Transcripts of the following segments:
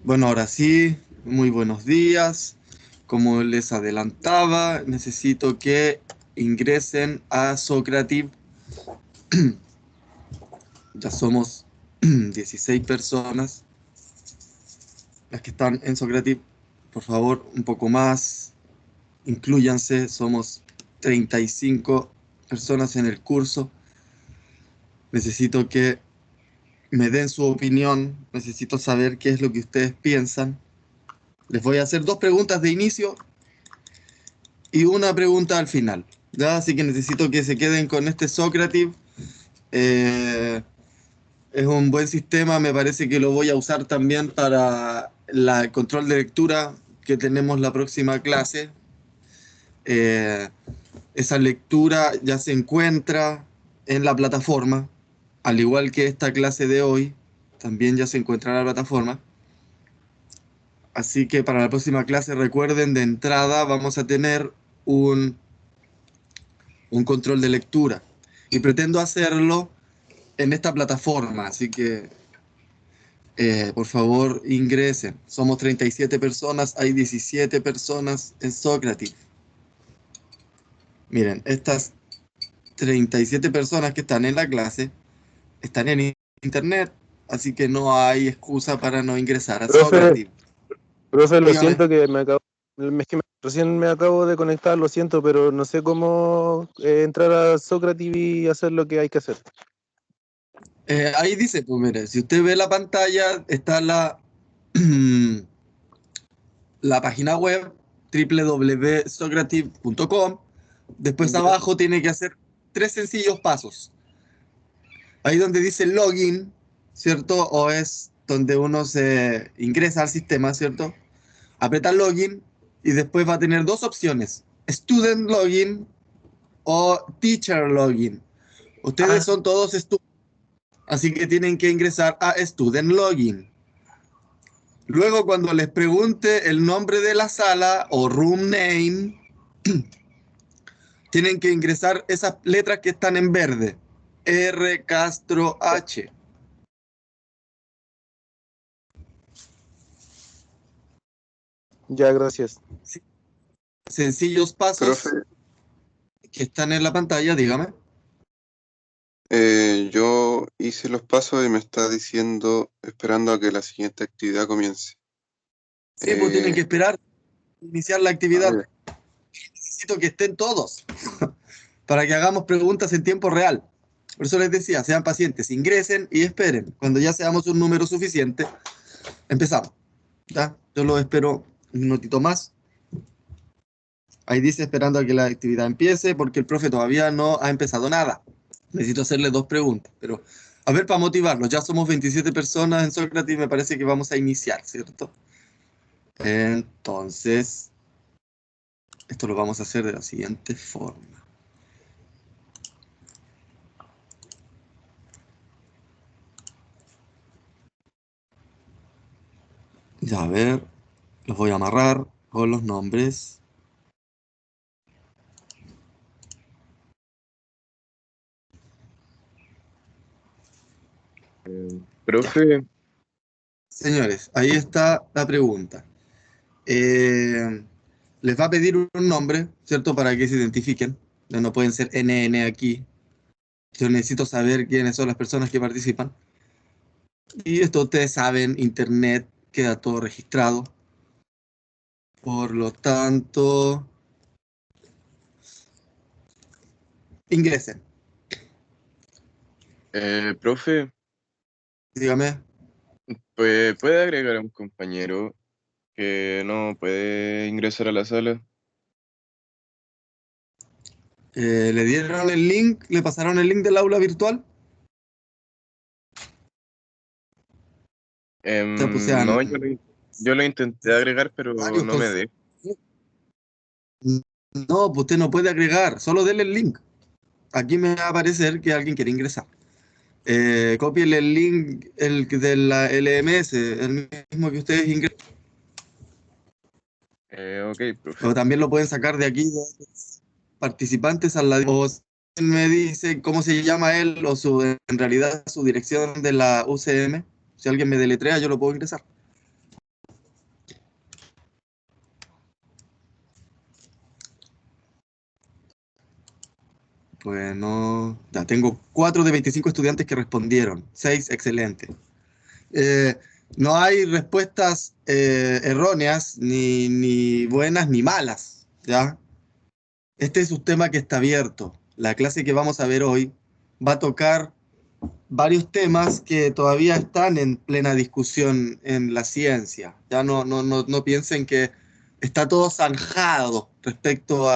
Bueno, ahora sí, muy buenos días. Como les adelantaba, necesito que ingresen a Socrative. Ya somos 16 personas las que están en Socrative. Por favor, un poco más, inclúyanse. Somos 35 personas en el curso. Necesito que me den su opinión. Necesito saber qué es lo que ustedes piensan. Les voy a hacer dos preguntas de inicio y una pregunta al final. ¿Ya? Así que necesito que se queden con este Socrative. Eh, es un buen sistema, me parece que lo voy a usar también para el control de lectura que tenemos la próxima clase. Eh, esa lectura ya se encuentra en la plataforma, al igual que esta clase de hoy, también ya se encuentra en la plataforma. Así que para la próxima clase, recuerden, de entrada vamos a tener un un control de lectura. Y pretendo hacerlo en esta plataforma, así que por favor ingresen. Somos 37 personas, hay 17 personas en Socrative. Miren, estas 37 personas que están en la clase están en internet, así que no hay excusa para no ingresar a Profe, Socrative. profe, lo Dígame. siento que es que recién me acabo de conectar, lo siento, pero no sé cómo entrar a Socrative y hacer lo que hay que hacer. Ahí dice, pues mire, si usted ve la pantalla, está la página web www.socrative.com. Después Ya, abajo tiene que hacer tres sencillos pasos. Ahí donde dice login, ¿cierto? O es donde uno se ingresa al sistema, ¿cierto? Aprieta login y después va a tener dos opciones: student login o teacher login. Ustedes Ah, son todos estudiantes, así que tienen que ingresar a student login. Luego, cuando les pregunte el nombre de la sala o room name, tienen que ingresar esas letras que están en verde. R Castro H. ya, gracias. Sí, sencillos Profe, pasos que están en la pantalla, dígame. yo hice los pasos y me está diciendo, esperando a que la siguiente actividad comience. Sí, pues tienen Eh, que esperar iniciar la ah, actividad. ya. Necesito que estén todos para que hagamos preguntas en tiempo real. Por eso les decía, sean pacientes, ingresen y esperen. Cuando ya seamos un número suficiente, empezamos. ¿Ya? Yo lo espero un minutito más. Ahí dice esperando a que la actividad empiece porque el profe todavía no ha empezado nada. Necesito hacerle dos preguntas, pero a ver, para motivarlos, ya somos 27 personas en Sócrates y me parece que vamos a iniciar, ¿cierto? Entonces, esto lo vamos a hacer de la siguiente forma. Ya, a ver, los voy a amarrar con los nombres. Ya. Profe, Señores, ahí está la pregunta. Eh, les va a pedir un nombre, ¿cierto? Para que se identifiquen. No pueden ser NN aquí. Yo necesito saber quiénes son las personas que participan. Y esto ustedes saben, internet queda todo registrado. Por lo tanto, ingresen. Profe, Dígame. pues puede agregar a un compañero que no puede ingresar a la sala. ¿Le dieron el link? ¿Le pasaron el link del aula virtual? Ya, pues sean No, yo lo intenté agregar, pero varios no me de. No, pues usted no puede agregar, solo denle el link. Aquí me va a aparecer que alguien quiere ingresar. Cópienle el link de la LMS, el mismo que ustedes ingresan. Ok, profe. O también lo pueden sacar de aquí, de participantes al lado. O me dice cómo se llama él o en realidad su dirección de la UCM. Si alguien me deletrea, yo lo puedo ingresar. Bueno, ya tengo 4 de 25 estudiantes que respondieron. 6, excelente. No hay respuestas erróneas, ni buenas ni malas, ¿ya? Este es un tema que está abierto. La clase que vamos a ver hoy va a tocar varios temas que todavía están en plena discusión en la ciencia. Ya no piensen que está todo zanjado respecto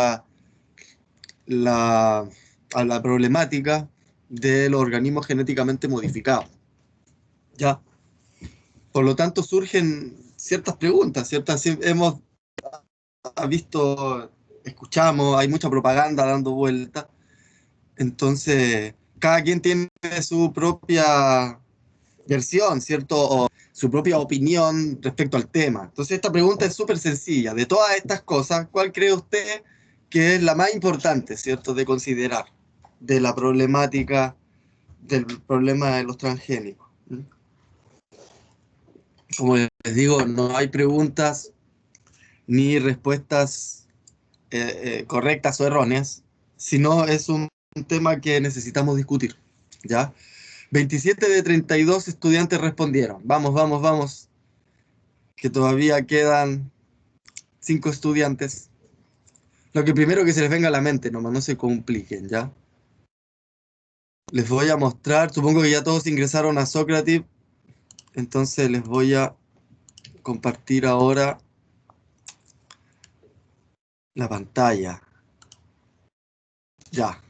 la, a la problemática de los organismos genéticamente modificados. ¿Ya? Por lo tanto, surgen ciertas preguntas, hemos visto, escuchamos, hay mucha propaganda dando vuelta. Entonces, cada quien tiene su propia versión, ¿cierto? O su propia opinión respecto al tema. Entonces, esta pregunta es súper sencilla. De todas estas cosas, ¿cuál cree usted que es la más importante, ¿cierto?, de considerar de la problemática, del problema de los transgénicos? Como les digo, no hay preguntas ni respuestas correctas o erróneas, sino es un tema que necesitamos discutir, ¿ya? 27 de 32 estudiantes respondieron. Vamos, vamos, vamos, que todavía quedan 5 estudiantes. Lo que primero que se les venga a la mente, nomás no se compliquen, ¿ya? Les voy a mostrar, supongo que ya todos ingresaron a Socrative, entonces les voy a compartir ahora la pantalla. Ya.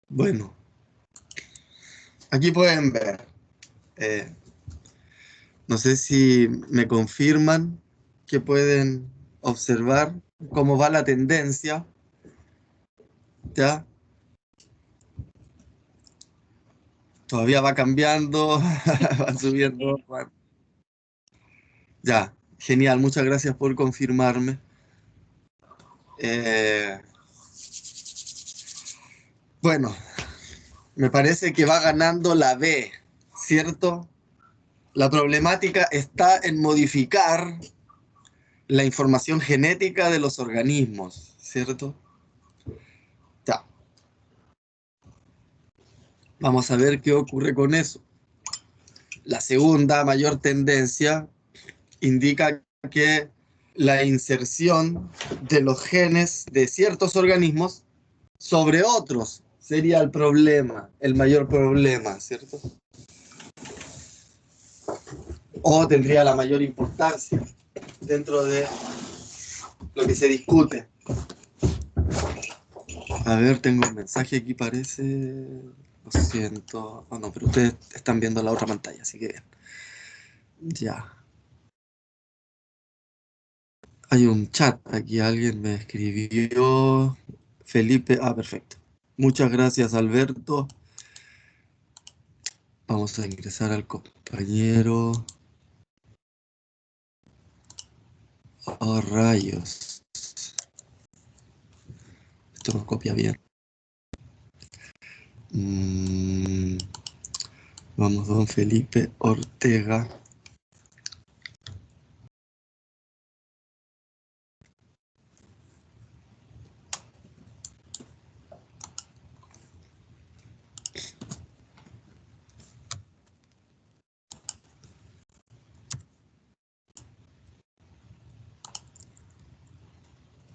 Bueno, aquí pueden ver. No sé si me confirman que pueden observar cómo va la tendencia. ¿Ya? Todavía va cambiando, va subiendo. Ya, genial, muchas gracias por confirmarme. Bueno, me parece que va ganando la B, ¿cierto? La problemática está en modificar la información genética de los organismos, ¿cierto? Ya. Vamos a ver qué ocurre con eso. La segunda mayor tendencia indica que la inserción de los genes de ciertos organismos sobre otros sería el problema, el mayor problema, ¿cierto? O tendría la mayor importancia dentro de lo que se discute. A ver, tengo un mensaje aquí, parece. Lo siento. Oh, no, pero ustedes están viendo la otra pantalla, así que bien. Ya. Hay un chat aquí, alguien me escribió. Felipe, perfecto. Muchas gracias, Alberto. Vamos a ingresar al compañero. Oh, rayos. Esto no copia bien. Vamos, don Felipe Ortega.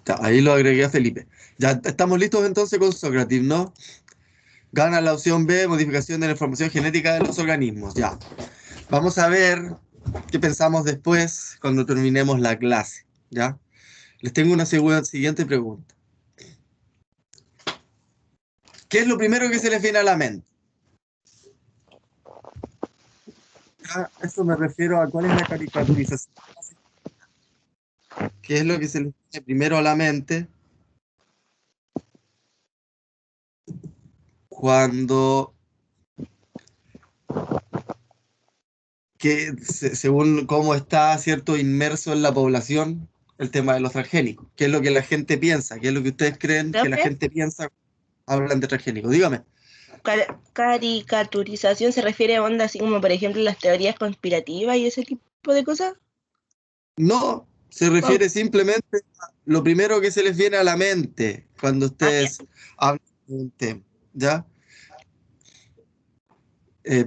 Ya, ahí lo agregué a Felipe. Ya estamos listos entonces con Sócrates, ¿no? Gana la opción B, modificación de la información genética de los organismos. Ya. Vamos a ver qué pensamos después cuando terminemos la clase. ¿Ya? Les tengo una siguiente pregunta. ¿Qué es lo primero que se les viene a la mente? A eso me refiero a cuál es la caricaturización. ¿Qué es lo que se les viene primero a la mente cuando, según cómo está, ¿cierto?, inmerso en la población el tema de los transgénicos? ¿Qué es lo que la gente piensa? ¿Qué es lo que ustedes creen que la gente piensa cuando hablan de transgénicos? Dígame. Caricaturización se refiere a onda así como, por ejemplo, las teorías conspirativas y ese tipo de cosas. No, Se refiere simplemente a lo primero que se les viene a la mente cuando ustedes hablan de un tema, ¿ya?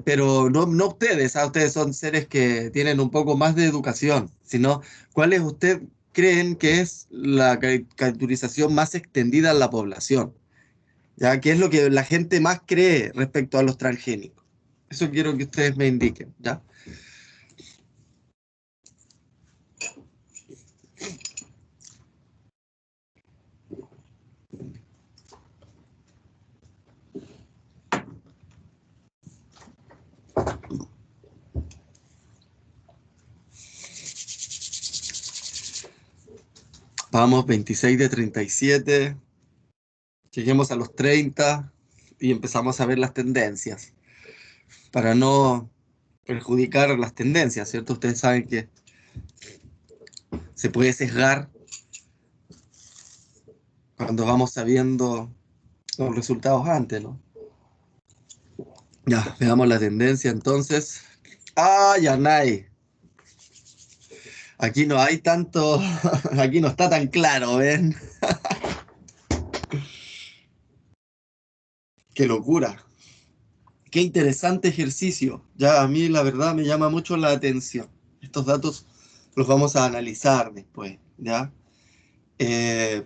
Pero no ustedes, ustedes son seres que tienen un poco más de educación, sino cuáles ustedes creen que es la caricaturización más extendida en la población, ¿ya? ¿Qué es lo que la gente más cree respecto a los transgénicos? Eso quiero que ustedes me indiquen, ¿ya? Vamos, 26 de 37. Lleguemos a los 30 y empezamos a ver las tendencias. Para no perjudicar las tendencias, ¿cierto? Ustedes saben que se puede sesgar cuando vamos sabiendo los resultados antes, ¿no? Ya, veamos la tendencia entonces. ¡Ah, Yanai! Aquí no hay tanto, aquí no está tan claro, ¿ven? ¡Qué locura! ¡Qué interesante ejercicio! Ya a mí la verdad me llama mucho la atención. Estos datos los vamos a analizar después, ¿ya?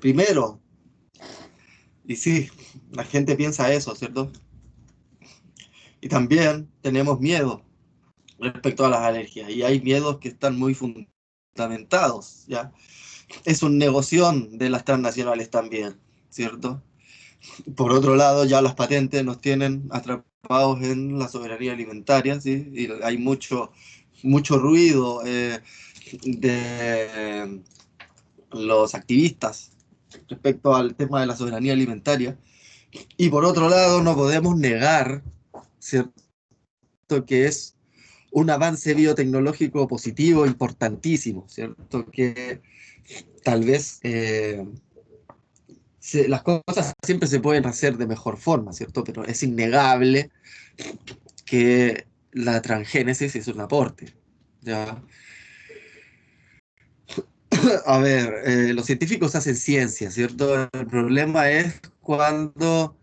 Primero, y sí, la gente piensa eso, ¿cierto? Y también tenemos miedo respecto a las alergias, y hay miedos que están muy fundamentados, ¿ya? Es un negoción de las transnacionales también, ¿cierto? Por otro lado, ya las patentes nos tienen atrapados en la soberanía alimentaria, ¿sí? Y hay mucho ruido de los activistas respecto al tema de la soberanía alimentaria. Y por otro lado, no podemos negar, ¿cierto?, que es un avance biotecnológico positivo importantísimo, ¿cierto? Que tal vez las cosas siempre se pueden hacer de mejor forma, ¿cierto? Pero es innegable que la transgénesis es un aporte, ¿ya? A ver, los científicos hacen ciencia, ¿cierto? El problema es cuando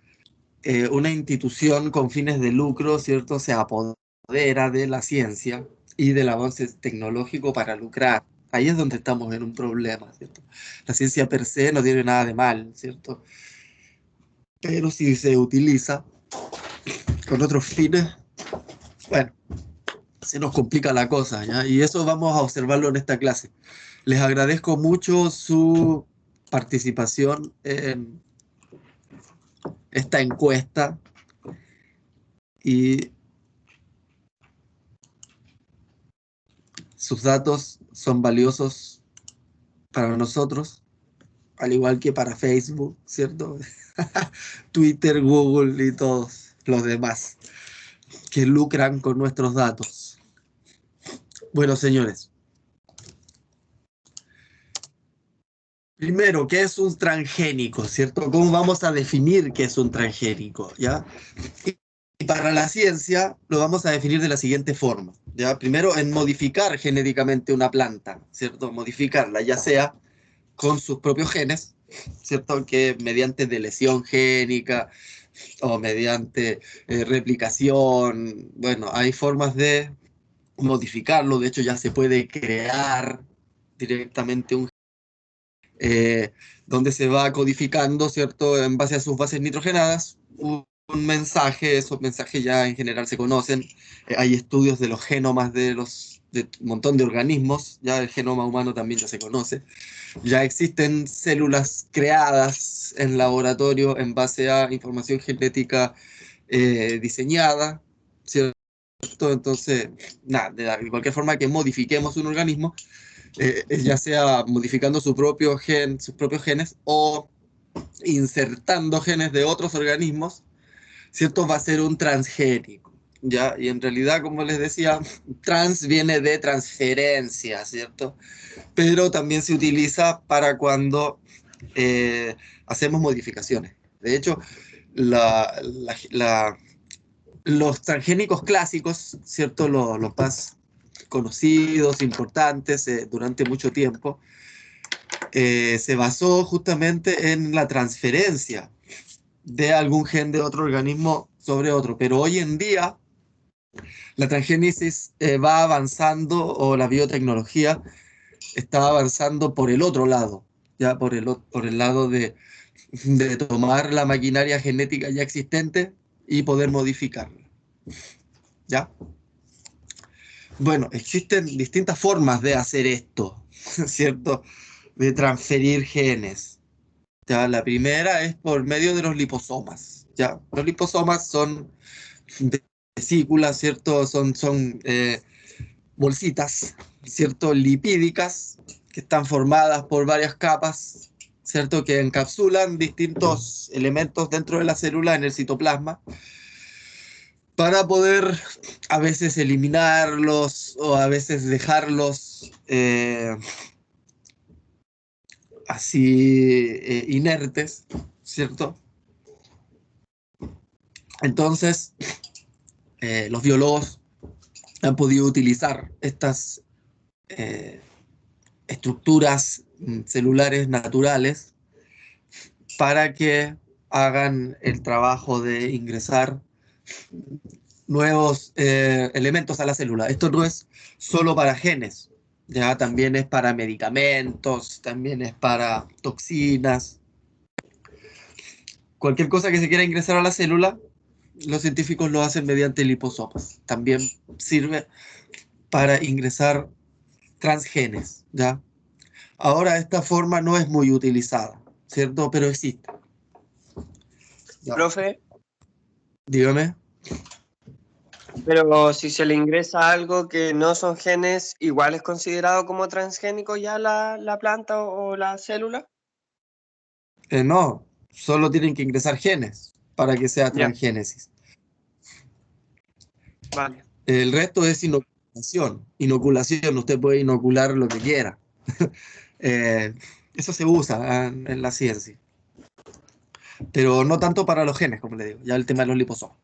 una institución con fines de lucro, ¿cierto?, se apodera de la ciencia y del avance tecnológico para lucrar. Ahí es donde estamos en un problema, ¿cierto? La ciencia per se no tiene nada de mal, ¿cierto? Pero si se utiliza con otros fines, bueno, se nos complica la cosa, ¿ya? Y eso vamos a observarlo en esta clase. Les agradezco mucho su participación en esta encuesta y sus datos son valiosos para nosotros, al igual que para Facebook, ¿cierto? Twitter, Google y todos los demás que lucran con nuestros datos. Bueno, señores. Primero, ¿qué es un transgénico, cierto? ¿Cómo vamos a definir qué es un transgénico, ya? Y para la ciencia lo vamos a definir de la siguiente forma, ¿ya? Primero, en modificar genéticamente una planta, ¿cierto? Modificarla, ya sea con sus propios genes, ¿cierto? Que mediante lesión génica o mediante replicación, bueno, hay formas de modificarlo, de hecho ya se puede crear directamente un donde se va codificando, ¿cierto?, en base a sus bases nitrogenadas, un mensaje, esos mensajes ya en general se conocen, hay estudios de los genomas de un montón de organismos, ya el genoma humano también ya se conoce, ya existen células creadas en laboratorio en base a información genética diseñada, ¿cierto? Entonces, nada, de cualquier forma que modifiquemos un organismo, ya sea modificando sus propios genes o insertando genes de otros organismos, ¿cierto? Va a ser un transgénico, ¿ya? Y en realidad, como les decía, trans viene de transferencia, ¿cierto? Pero también se utiliza para cuando hacemos modificaciones. De hecho, los transgénicos clásicos, ¿cierto? Los más conocidos, importantes durante mucho tiempo, se basó justamente en la transferencia de algún gen de otro organismo sobre otro. Pero hoy en día la transgénesis va avanzando, o la biotecnología está avanzando por el otro lado, ya por el lado de tomar la maquinaria genética ya existente y poder modificarla. ¿Ya? Bueno, existen distintas formas de hacer esto, ¿cierto? De transferir genes. ¿Ya? La primera es por medio de los liposomas. ¿Ya? Los liposomas son vesículas, ¿cierto? Son bolsitas, ¿cierto? Lipídicas, que están formadas por varias capas, ¿cierto? Que encapsulan distintos elementos dentro de la célula en el citoplasma, para poder a veces eliminarlos o a veces dejarlos así inertes, ¿cierto? Entonces, los biólogos han podido utilizar estas estructuras celulares naturales para que hagan el trabajo de ingresar nuevos elementos a la célula. Esto no es solo para genes, ya también es para medicamentos, también es para toxinas. Cualquier cosa que se quiera ingresar a la célula, los científicos lo hacen mediante liposomas. También sirve para ingresar transgenes, ¿ya? Ahora esta forma no es muy utilizada, ¿cierto? Pero existe. ¿Ya? Profe, Dígame. pero si se le ingresa algo que no son genes, ¿igual es considerado como transgénico ya la planta o la célula? No, solo tienen que ingresar genes para que sea Ya, transgénesis. vale. El resto es inoculación. Inoculación, usted puede inocular lo que quiera. Eso se usa en la ciencia. Pero no tanto para los genes, como le digo, ya el tema de los liposomas.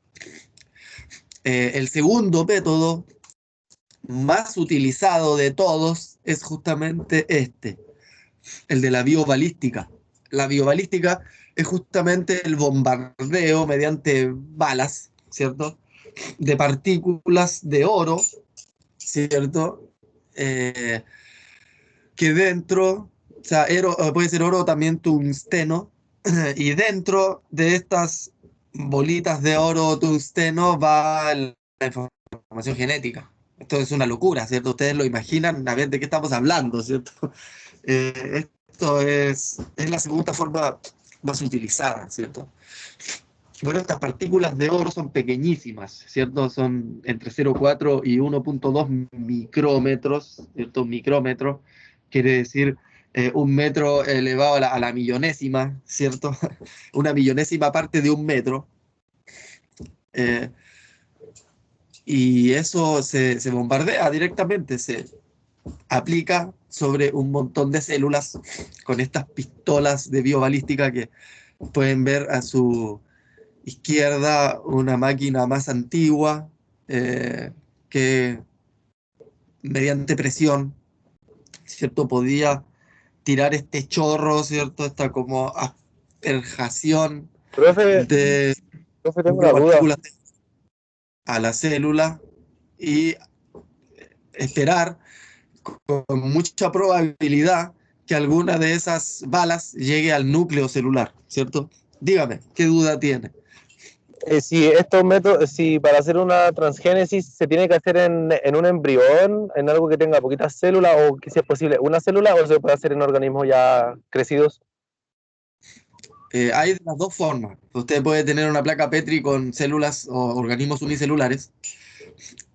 El segundo método más utilizado de todos es justamente este, el de la biobalística. La biobalística es justamente el bombardeo mediante balas, ¿cierto? De partículas de oro, ¿cierto? Que dentro, o sea, puede ser oro, también tungsteno, y dentro de estas bolitas de oro o tungsteno va la información genética. Esto es una locura, ¿cierto? Ustedes lo imaginan, a ver de qué estamos hablando, ¿cierto? Esto es la segunda forma más utilizada, ¿cierto? Bueno, estas partículas de oro son pequeñísimas, ¿cierto? Son entre 0,4 y 1,2 micrómetros, ¿cierto? Micrómetro quiere decir 1 metro elevado a la millonésima, ¿cierto? Una millonésima parte de 1 metro. Eh, y eso se bombardea directamente, se aplica sobre un montón de células con estas pistolas de biobalística que pueden ver a su izquierda, una máquina más antigua que mediante presión, ¿cierto? Podía tirar este chorro, ¿cierto? Esta como asperjación Profe, de tengo una duda. biopartículas a la célula y esperar con mucha probabilidad que alguna de esas balas llegue al núcleo celular, ¿cierto? Dígame, ¿qué duda tiene? Si estos métodos, si para hacer una transgénesis se tiene que hacer en un embrión, en algo que tenga poquitas células, o que si es posible una célula, o se puede hacer en organismos ya crecidos. Hay de las dos formas. Usted puede tener una placa Petri con células o organismos unicelulares,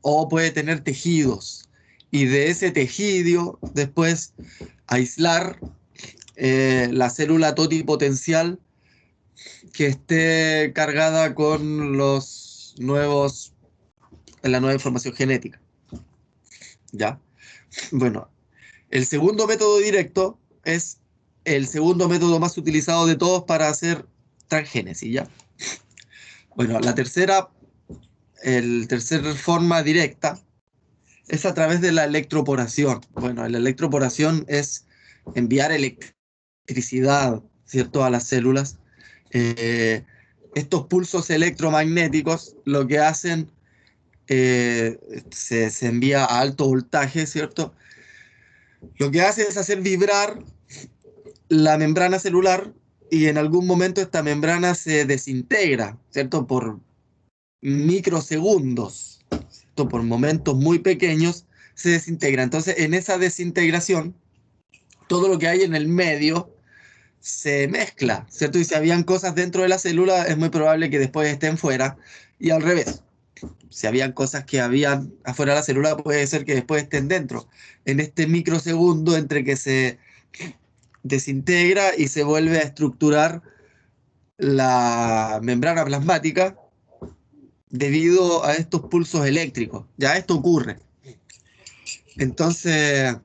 o puede tener tejidos. Y de ese tejido, después aislar la célula totipotencial que esté cargada con la nueva información genética. ¿Ya? Bueno, el segundo método directo es el segundo método más utilizado de todos para hacer transgénesis, ¿ya? Bueno, el tercer forma directa es a través de la electroporación. Bueno, la electroporación es enviar electricidad, ¿cierto?, a las células. Estos pulsos electromagnéticos lo que hacen, se envía a alto voltaje, ¿cierto? Lo que hace es hacer vibrar la membrana celular y en algún momento esta membrana se desintegra, ¿cierto? Por microsegundos, ¿cierto? Por momentos muy pequeños se desintegra. Entonces, en esa desintegración, todo lo que hay en el medio se mezcla, ¿cierto? Y si habían cosas dentro de la célula, es muy probable que después estén fuera, y al revés. Si habían cosas que habían afuera de la célula, puede ser que después estén dentro. En este microsegundo entre que se desintegra y se vuelve a estructurar la membrana plasmática debido a estos pulsos eléctricos. Ya esto ocurre. Entonces,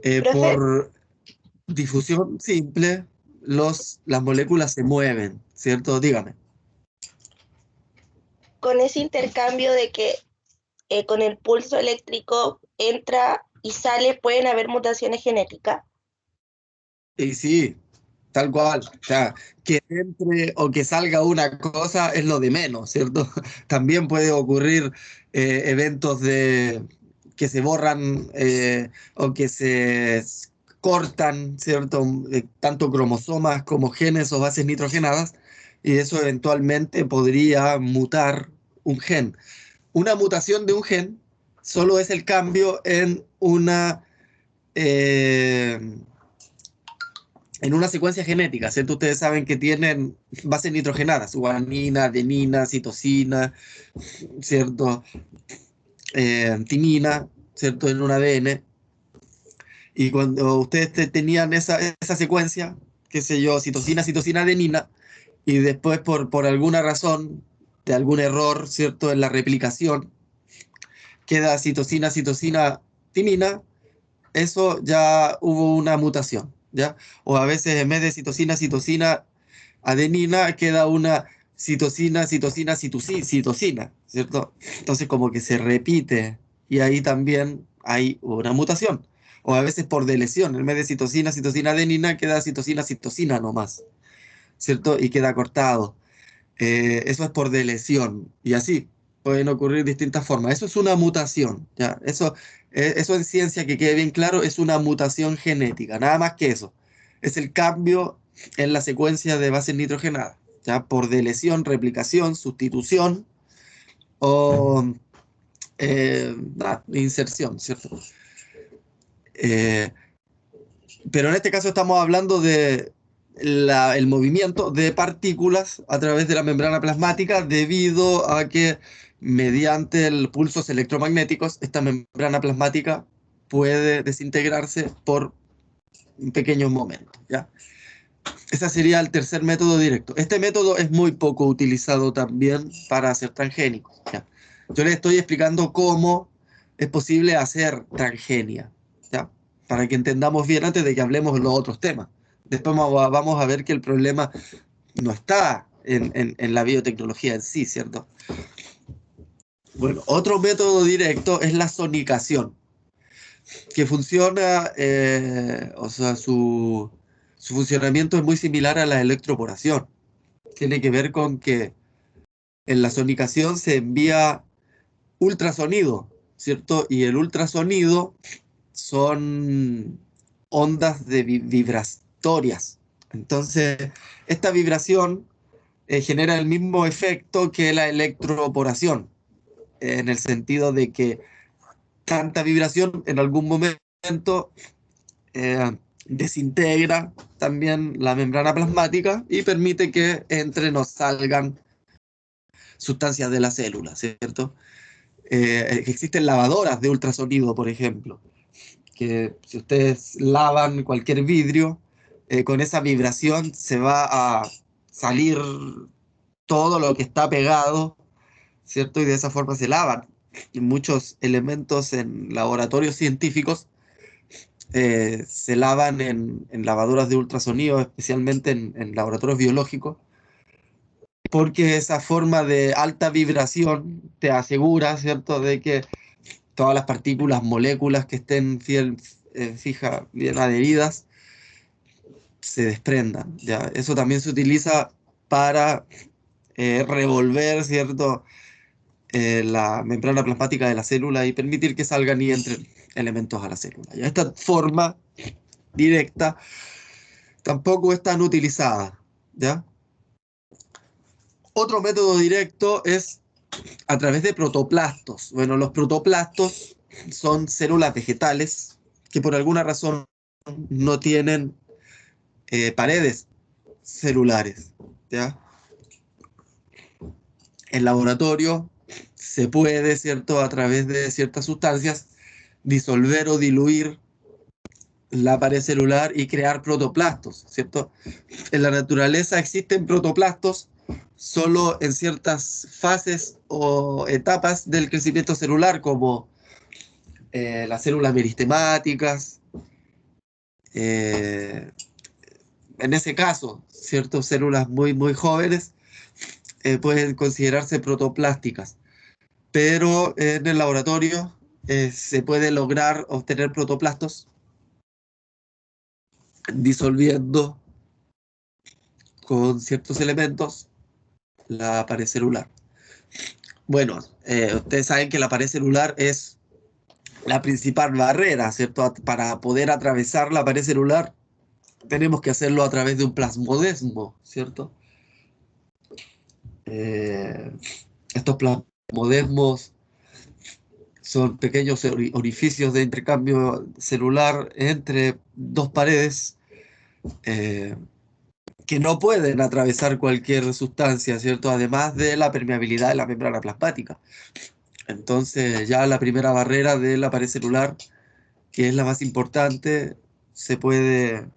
Profe, por difusión simple, las moléculas se mueven, ¿cierto? Dígame. con ese intercambio de que con el pulso eléctrico entra y sale, pueden haber mutaciones genéticas. Y sí, tal cual. O sea, que entre o que salga una cosa es lo de menos, ¿cierto? También puede ocurrir eventos que se borran o que se cortan, ¿cierto? Tanto cromosomas como genes o bases nitrogenadas, y eso eventualmente podría mutar un gen. Una mutación de un gen solo es el cambio eh, en una secuencia genética, ¿cierto? Ustedes saben que tienen bases nitrogenadas, guanina, adenina, citosina, ¿cierto? Timina, ¿cierto? En un ADN. Y cuando ustedes tenían esa secuencia, qué sé yo, citosina, citosina, adenina, y después por alguna razón, de algún error, ¿cierto? En la replicación, queda citosina, citosina, timina, eso ya hubo una mutación, ¿ya? O a veces en vez de citosina, citosina, adenina, queda una citosina, citosina, citosina, ¿cierto? Entonces como que se repite y ahí también hay una mutación. O a veces por delesión, en vez de citosina, citosina, adenina, queda citosina, citosina nomás, ¿cierto? Y queda cortado. Eso es por delesión y así pueden ocurrir distintas formas. Eso es una mutación, ¿ya? Eso en ciencia, que quede bien claro, es una mutación genética, nada más que eso. Es el cambio en la secuencia de bases nitrogenadas, ¿ya? Por delesión, replicación, sustitución o inserción, ¿cierto? Eh, pero en este caso estamos hablando de el movimiento de partículas a través de la membrana plasmática debido a que mediante los pulsos electromagnéticos esta membrana plasmática puede desintegrarse por pequeños momentos, ¿ya? Ese sería el tercer método directo. Este método es muy poco utilizado también para hacer transgénicos, ¿ya? Yo les estoy explicando cómo es posible hacer transgenia, ¿ya? Para que entendamos bien antes de que hablemos de los otros temas. Después vamos a ver que el problema no está en la biotecnología en sí, ¿cierto? Bueno, otro método directo es la sonicación, que funciona, o sea, su funcionamiento es muy similar a la electroporación. Tiene que ver con que en la sonicación se envía ultrasonido, ¿cierto? Y el ultrasonido son ondas de vibratorias. Entonces, esta vibración genera el mismo efecto que la electroporación, en el sentido de que tanta vibración en algún momento desintegra también la membrana plasmática y permite que entren o salgan sustancias de la célula, ¿cierto? Existen lavadoras de ultrasonido, por ejemplo, que si ustedes lavan cualquier vidrio, con esa vibración se va a salir todo lo que está pegado, ¿cierto? Y de esa forma se lavan. Y muchos elementos en laboratorios científicos se lavan en lavadoras de ultrasonido, especialmente en laboratorios biológicos, porque esa forma de alta vibración te asegura, ¿cierto?, de que todas las partículas, moléculas que estén bien adheridas, se desprendan, ¿ya? Eso también se utiliza para revolver, ¿cierto? La membrana plasmática de la célula y permitir que salgan y entren elementos a la célula. ¿Ya? Esta forma directa tampoco es tan utilizada, ¿ya? Otro método directo es a través de protoplastos. Bueno, los protoplastos son células vegetales que por alguna razón no tienen paredes celulares, ¿ya? En laboratorio se puede, ¿cierto?, a través de ciertas sustancias, disolver o diluir la pared celular y crear protoplastos, ¿cierto? En la naturaleza existen protoplastos solo en ciertas fases o etapas del crecimiento celular, como las células meristemáticas. En ese caso, ciertas células muy jóvenes pueden considerarse protoplásticas, pero en el laboratorio se puede lograr obtener protoplastos disolviendo con ciertos elementos la pared celular. Bueno, ustedes saben que la pared celular es la principal barrera, ¿cierto? Para poder atravesar la pared celular tenemos que hacerlo a través de un plasmodesmo, ¿cierto? Estos plasmodesmos son pequeños orificios de intercambio celular entre dos paredes que no pueden atravesar cualquier sustancia, ¿cierto? Además de la permeabilidad de la membrana plasmática. Entonces ya la primera barrera de la pared celular, que es la más importante, se puede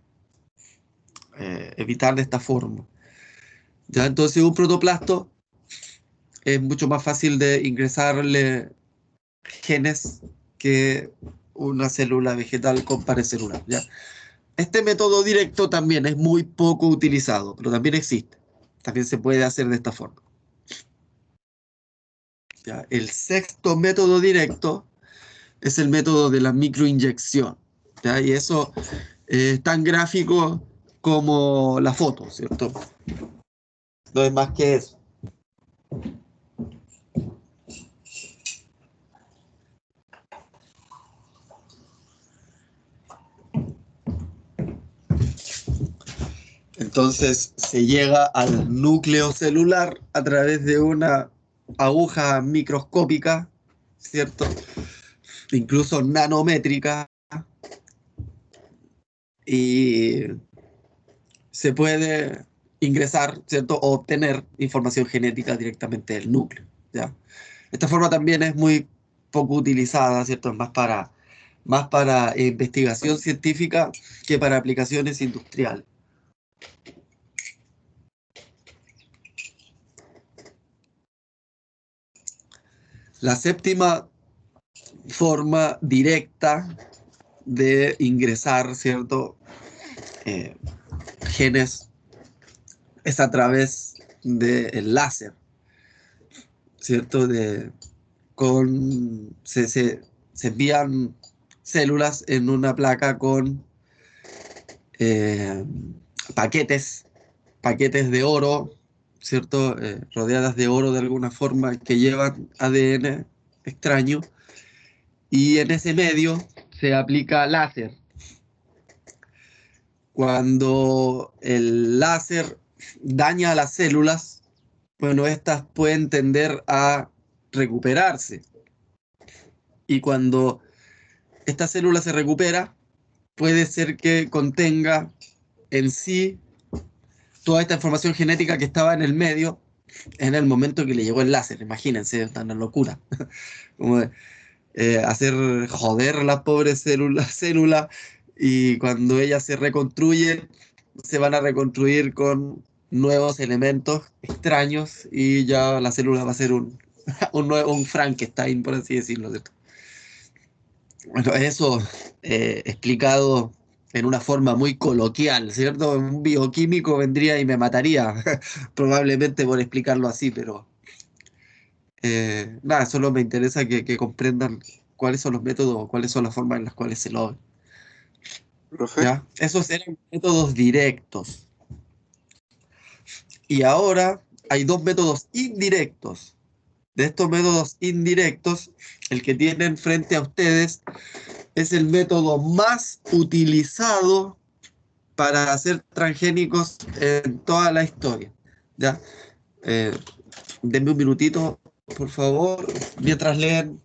evitar de esta forma. Ya entonces un protoplasto es mucho más fácil de ingresarle genes que una célula vegetal con pared celular, ¿ya? Este método directo también es muy poco utilizado, pero también existe. También se puede hacer de esta forma. ¿Ya? El sexto método directo es el método de la microinyección, ¿ya? Y eso es tan gráfico como la foto, ¿cierto? No es más que eso. Entonces se llega al núcleo celular a través de una aguja microscópica, ¿cierto? Incluso nanométrica, y se puede ingresar, ¿cierto? O obtener información genética directamente del núcleo, ¿ya? Esta forma también es muy poco utilizada, ¿cierto? Es más para investigación científica que para aplicaciones industriales. La séptima forma directa de ingresar, ¿cierto? Genes es a través del láser, ¿cierto? Se envían células en una placa con paquetes de oro, ¿cierto? Rodeadas de oro de alguna forma, que llevan ADN extraño, y en ese medio se aplica láser. Cuando el láser daña a las células, bueno, estas pueden tender a recuperarse. Y cuando esta célula se recupera, puede ser que contenga en sí toda esta información genética que estaba en el medio en el momento que le llegó el láser. Imagínense, es una locura. Como hacer joder las pobres células, y cuando ellas se reconstruyen, se van a reconstruir con nuevos elementos extraños y ya la célula va a ser un Frankenstein, por así decirlo, ¿cierto? Bueno, eso explicado en una forma muy coloquial, ¿cierto? Un bioquímico vendría y me mataría, probablemente por explicarlo así, pero nada, solo me interesa que comprendan cuáles son los métodos, cuáles son las formas en las cuales se logra. Profe, ¿Ya? Esos eran métodos directos. Y ahora hay dos métodos indirectos. De estos métodos indirectos, el que tienen frente a ustedes es el método más utilizado para hacer transgénicos en toda la historia. ¿Ya? Denme un minutito, por favor, mientras leen.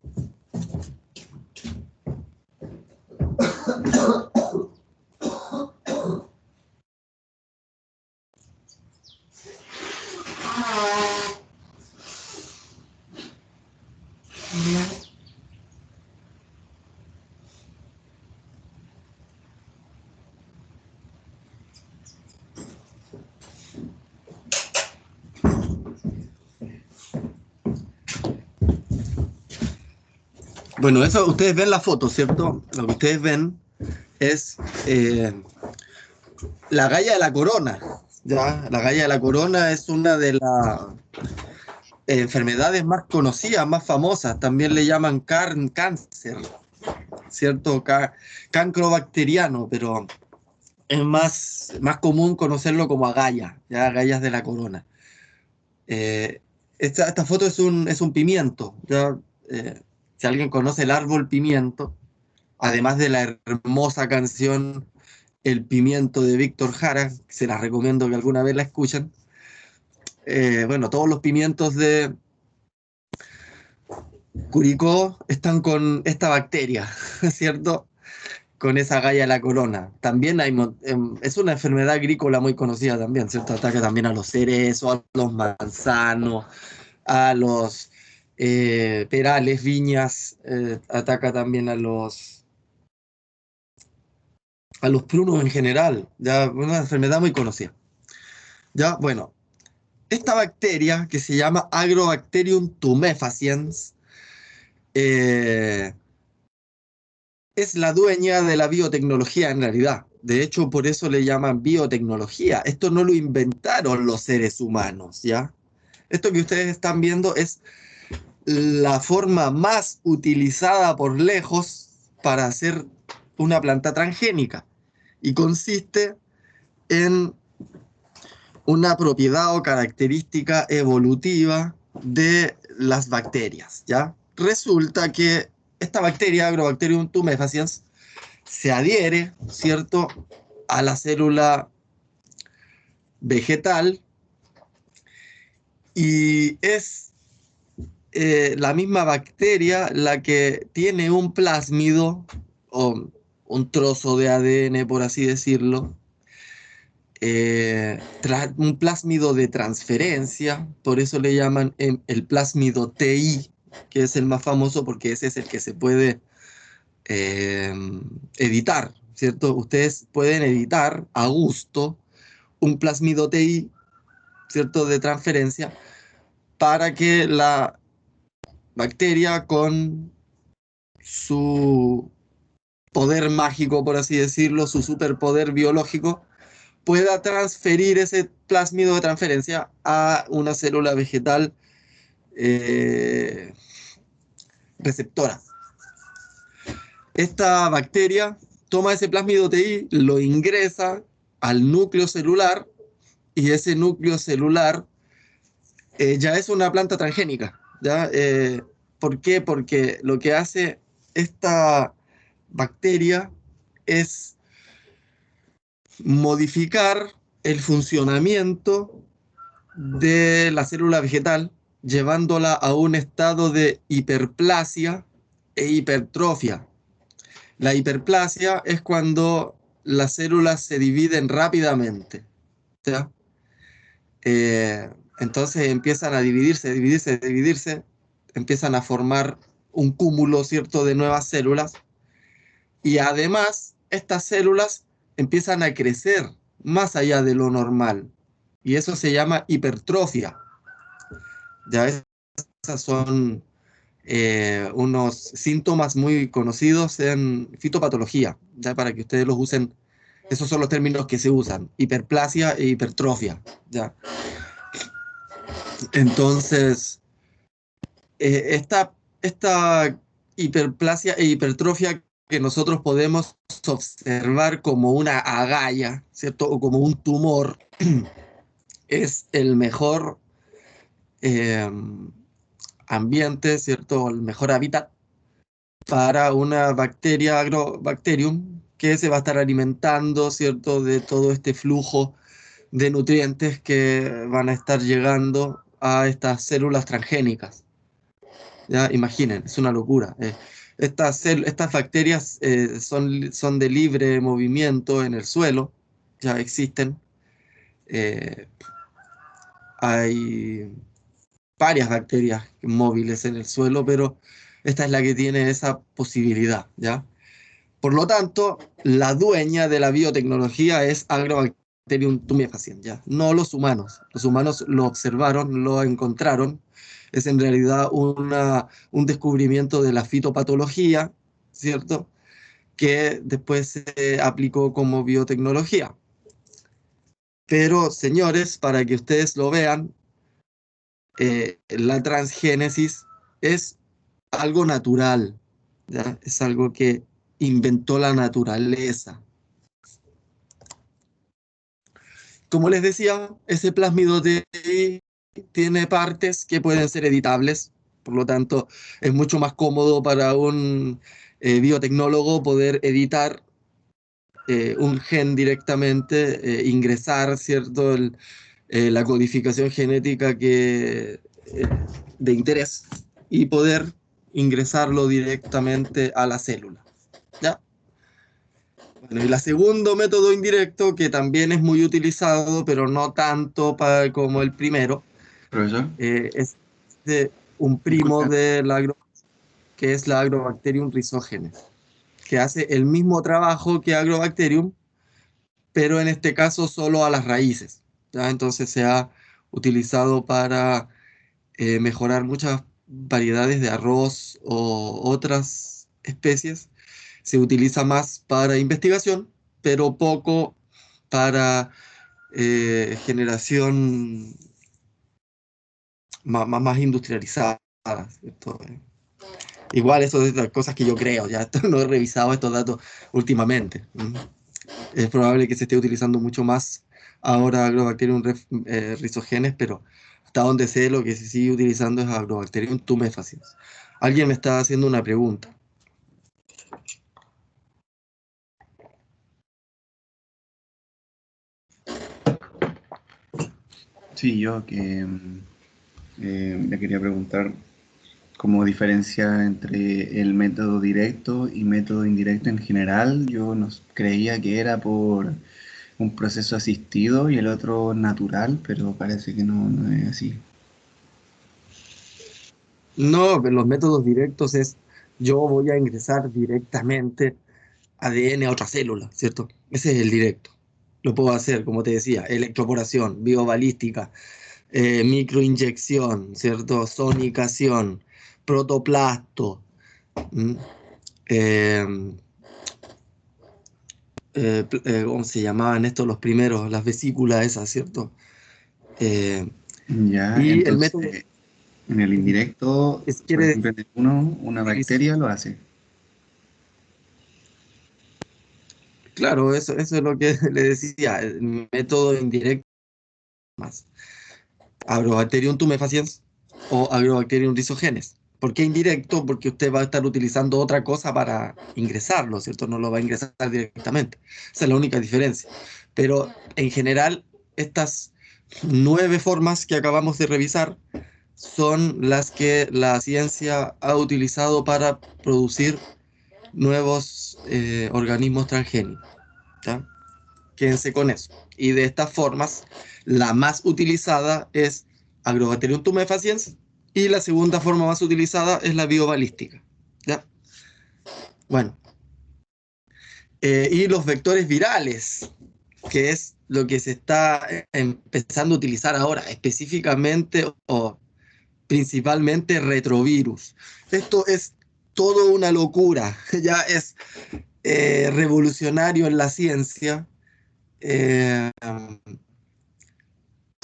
Bueno, eso ustedes ven la foto, ¿cierto? Lo que ustedes ven es la galla de la corona. ¿Ya? La galla de la corona es una de las enfermedades más conocidas, más famosas. También le llaman cáncer, ¿cierto? Cancro bacteriano, pero es más común conocerlo como agalla, ¿ya? Agallas de la corona. Esta foto es un pimiento, ¿ya? Si alguien conoce el árbol pimiento, además de la hermosa canción El Pimiento de Víctor Jara, se las recomiendo que alguna vez la escuchen. Bueno, todos los pimientos de Curicó están con esta bacteria, ¿cierto? Con esa galla de la corona. También es una enfermedad agrícola muy conocida también, ¿cierto? Ataca también a los cerezos, a los manzanos, a los perales, viñas, ataca también a los prunos en general, ya una enfermedad muy conocida. Ya, bueno, esta bacteria que se llama Agrobacterium tumefaciens es la dueña de la biotecnología en realidad. De hecho, por eso le llaman biotecnología. Esto no lo inventaron los seres humanos, ¿ya? Esto que ustedes están viendo es la forma más utilizada por lejos para hacer una planta transgénica. Y consiste en una propiedad o característica evolutiva de las bacterias, ¿ya? Resulta que esta bacteria, Agrobacterium tumefaciens, se adhiere, ¿cierto?, a la célula vegetal y es la misma bacteria la que tiene un plásmido o un trozo de ADN, por así decirlo, un plásmido de transferencia, por eso le llaman el plásmido TI, que es el más famoso porque ese es el que se puede editar, ¿cierto? Ustedes pueden editar a gusto un plásmido TI, ¿cierto?, de transferencia, para que la bacteria con su poder mágico, por así decirlo, su superpoder biológico, pueda transferir ese plásmido de transferencia a una célula vegetal receptora. Esta bacteria toma ese plásmido TI, lo ingresa al núcleo celular y ese núcleo celular ya es una planta transgénica, ¿ya? ¿Por qué? Porque lo que hace esta bacteria es modificar el funcionamiento de la célula vegetal, llevándola a un estado de hiperplasia e hipertrofia. La hiperplasia es cuando las células se dividen rápidamente, ¿ya? Entonces empiezan a dividirse, empiezan a formar un cúmulo, ¿cierto?, de nuevas células, y además estas células empiezan a crecer más allá de lo normal, y eso se llama hipertrofia. Ya esas son unos síntomas muy conocidos en fitopatología, ya para que ustedes los usen. Esos son los términos que se usan: hiperplasia e hipertrofia, ya. Entonces, esta hiperplasia e hipertrofia que nosotros podemos observar como una agallas, ¿cierto? O como un tumor, es el mejor eh, ambiente, ¿cierto? El mejor hábitat para una bacteria, Agrobacterium, que se va a estar alimentando, ¿cierto? De todo este flujo de nutrientes que van a estar llegando a estas células transgénicas. ¿Ya? Imaginen, es una locura. Estas bacterias son de libre movimiento en el suelo, ya existen. Eh, hay varias bacterias móviles en el suelo, pero esta es la que tiene esa posibilidad, ¿ya? Por lo tanto, la dueña de la biotecnología es Agrobacterium tumefaciens, ¿ya? No los humanos. Los humanos lo observaron, lo encontraron. Es en realidad un descubrimiento de la fitopatología, ¿cierto? Que después se aplicó como biotecnología. Pero, señores, para que ustedes lo vean, la transgénesis es algo natural, ¿ya? Es algo que inventó la naturaleza. Como les decía, ese plásmido tiene partes que pueden ser editables, por lo tanto es mucho más cómodo para un biotecnólogo poder editar un gen directamente, ingresar, ¿cierto? La codificación genética de interés y poder ingresarlo directamente a la célula, ¿ya? Bueno, y el segundo método indirecto, que también es muy utilizado, pero no tanto como el primero, Profesor, es de un primo que es la Agrobacterium rhizogenes, que hace el mismo trabajo que Agrobacterium, pero en este caso solo a las raíces, ¿ya? Entonces se ha utilizado para mejorar muchas variedades de arroz o otras especies. Se utiliza más para investigación, pero poco para generación más industrializada, ¿cierto? Igual eso es de las cosas que yo creo, ya no he revisado estos datos últimamente. Es probable que se esté utilizando mucho más ahora Agrobacterium rhizogenes, pero hasta donde sé lo que se sigue utilizando es Agrobacterium tumefaciens. Alguien me está haciendo una pregunta. sí, yo que le quería preguntar cómo diferencia entre el método directo y método indirecto en general. Yo no creía que era por un proceso asistido y el otro natural, pero parece que no es así. No, los métodos directos es yo voy a ingresar directamente ADN a otra célula, ¿cierto? Ese es el directo. Lo puedo hacer, como te decía, electroporación, biobalística, microinyección, ¿cierto? Sonicación, protoplasto, ¿m? Eh, ¿Cómo se llamaban estos los primeros? Las vesículas esas, ¿cierto? Eh, Ya, y el método entonces en el indirecto, por quiere ejemplo, en uno, una decir, bacteria lo hace. claro, eso es lo que le decía, el método indirecto más. Agrobacterium tumefaciens o Agrobacterium rhizogenes. ¿Por qué indirecto? Porque usted va a estar utilizando otra cosa para ingresarlo, ¿cierto? No lo va a ingresar directamente. Esa es la única diferencia. Pero en general, estas 9 formas que acabamos de revisar son las que la ciencia ha utilizado para producir nuevos organismos transgénicos, ¿ya? Quédense con eso. Y de estas formas, la más utilizada es Agrobacterium tumefaciens y la segunda forma más utilizada es la biobalística, ¿ya? Bueno, y los vectores virales, que es lo que se está empezando a utilizar ahora, específicamente o principalmente retrovirus. Esto es todo una locura, ya es revolucionario en la ciencia. Eh,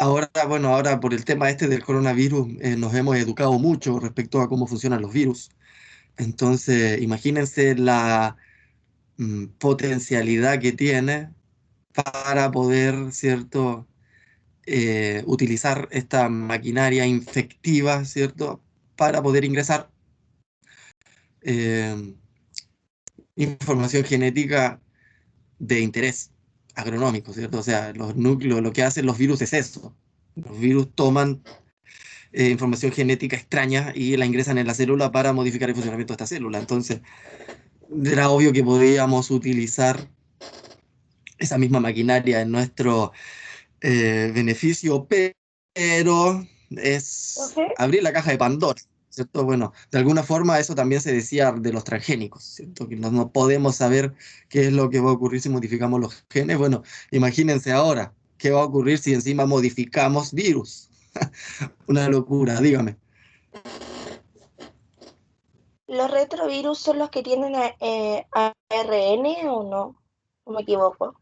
Ahora, bueno, ahora por el tema este del coronavirus nos hemos educado mucho respecto a cómo funcionan los virus, Entonces, imagínense la potencialidad que tiene para poder, ¿cierto?, utilizar esta maquinaria infectiva, ¿cierto?, para poder ingresar información genética de interés agronómico, ¿cierto? O sea, los núcleos, lo que hacen los virus es eso. Los virus toman información genética extraña y la ingresan en la célula para modificar el funcionamiento de esta célula. Entonces, era obvio que podíamos utilizar esa misma maquinaria en nuestro beneficio, pero es Profe, abrir la caja de Pandora, ¿cierto? Bueno, de alguna forma eso también se decía de los transgénicos, ¿cierto? Que no podemos saber qué es lo que va a ocurrir si modificamos los genes. Bueno, imagínense ahora, ¿qué va a ocurrir si encima modificamos virus? Una locura, dígame. ¿los retrovirus son los que tienen ARN o no? ¿O me equivoco?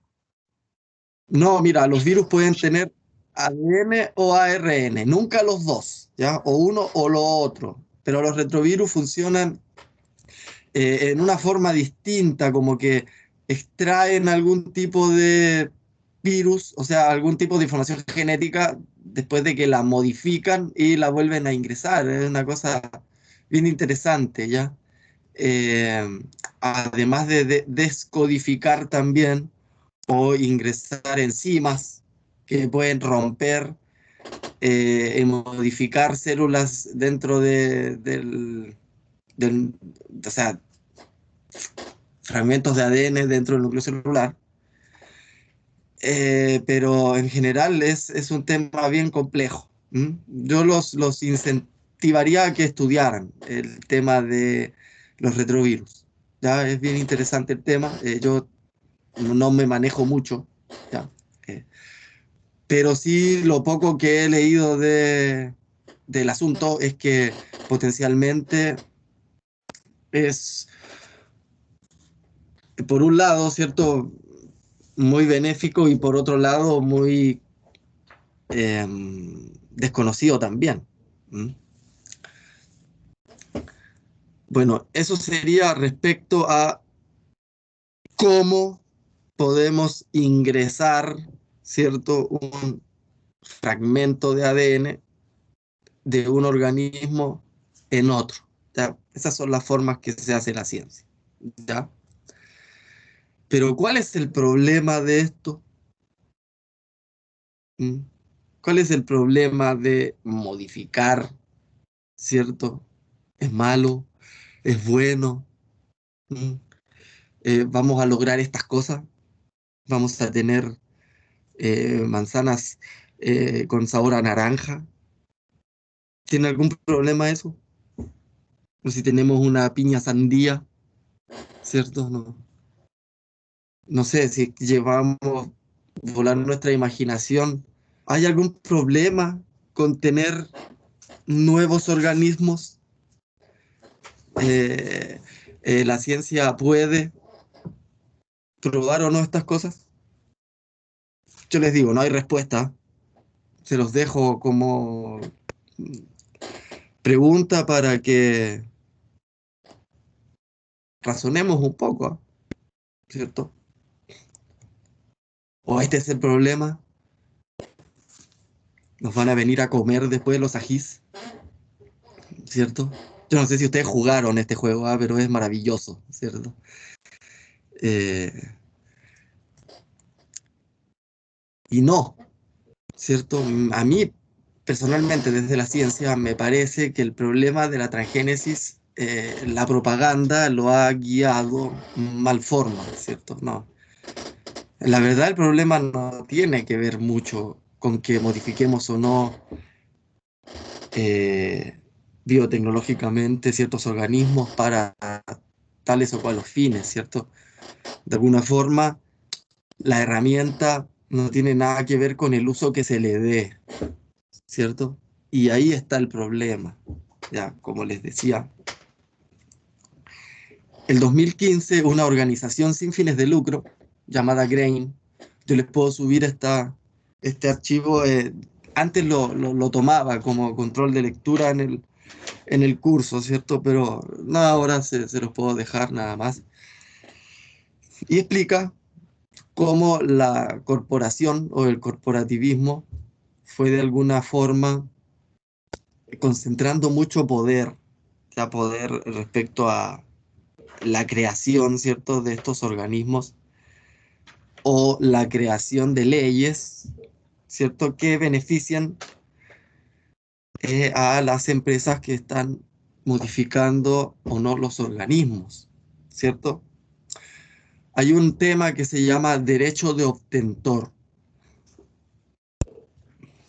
No, mira, los virus pueden tener ADN o ARN, nunca los dos, ¿ya? O uno o lo otro. Pero los retrovirus funcionan en una forma distinta, como que extraen algún tipo de virus, o sea, algún tipo de información genética después de que la modifican y la vuelven a ingresar. Es una cosa bien interesante, ¿ya? Eh, Además de descodificar también o ingresar enzimas que pueden romper y modificar células dentro del, o sea, fragmentos de ADN dentro del núcleo celular. Pero en general es un tema bien complejo. Yo los incentivaría a que estudiaran el tema de los retrovirus. ¿Ya? Es bien interesante el tema. Yo no me manejo mucho, ¿ya? Pero sí lo poco que he leído del asunto es que potencialmente es, por un lado, ¿cierto?, muy benéfico y por otro lado muy desconocido también. ¿Mm? Bueno, eso sería respecto a cómo podemos ingresar, ¿cierto?, un fragmento de ADN de un organismo en otro. ¿Ya? Esas son las formas que se hace la ciencia. ¿Ya? Pero ¿cuál es el problema de esto? ¿Mm? ¿Cuál es el problema de modificar, ¿cierto? ¿Es malo? ¿Es bueno? ¿Mm? ¿Vamos a lograr estas cosas? ¿Vamos a tener manzanas con sabor a naranja? ¿Tiene algún problema eso? ¿O si tenemos una piña sandía? ¿Cierto? No sé, si llevamos volar nuestra imaginación, ¿hay algún problema con tener nuevos organismos? Eh, ¿La ciencia puede probar o no estas cosas? Yo les digo, no hay respuesta. Se los dejo como pregunta para que razonemos un poco, ¿cierto? ¿O este es el problema? ¿Nos van a venir a comer después los ajís? ¿Cierto? Yo no sé si ustedes jugaron este juego, pero es maravilloso, ¿cierto? Eh, y no, ¿cierto? A mí, personalmente, desde la ciencia, me parece que el problema de la transgénesis, la propaganda lo ha guiado mal forma, ¿cierto? No. La verdad, el problema no tiene que ver mucho con que modifiquemos o no eh, biotecnológicamente ciertos organismos para tales o cuales fines, ¿cierto? De alguna forma, la herramienta no tiene nada que ver con el uso que se le dé, ¿cierto? Y ahí está el problema, ya, como les decía. El 2015, una organización sin fines de lucro llamada Grain, yo les puedo subir este archivo, antes lo tomaba como control de lectura en el curso, ¿cierto? Pero nada, ahora se los puedo dejar nada más. Y explica cómo la corporación o el corporativismo fue de alguna forma concentrando mucho poder, o sea, poder respecto a la creación, ¿cierto?, de estos organismos o la creación de leyes, ¿cierto?, que benefician a las empresas que están modificando o no los organismos, ¿cierto? Hay un tema que se llama derecho de obtentor.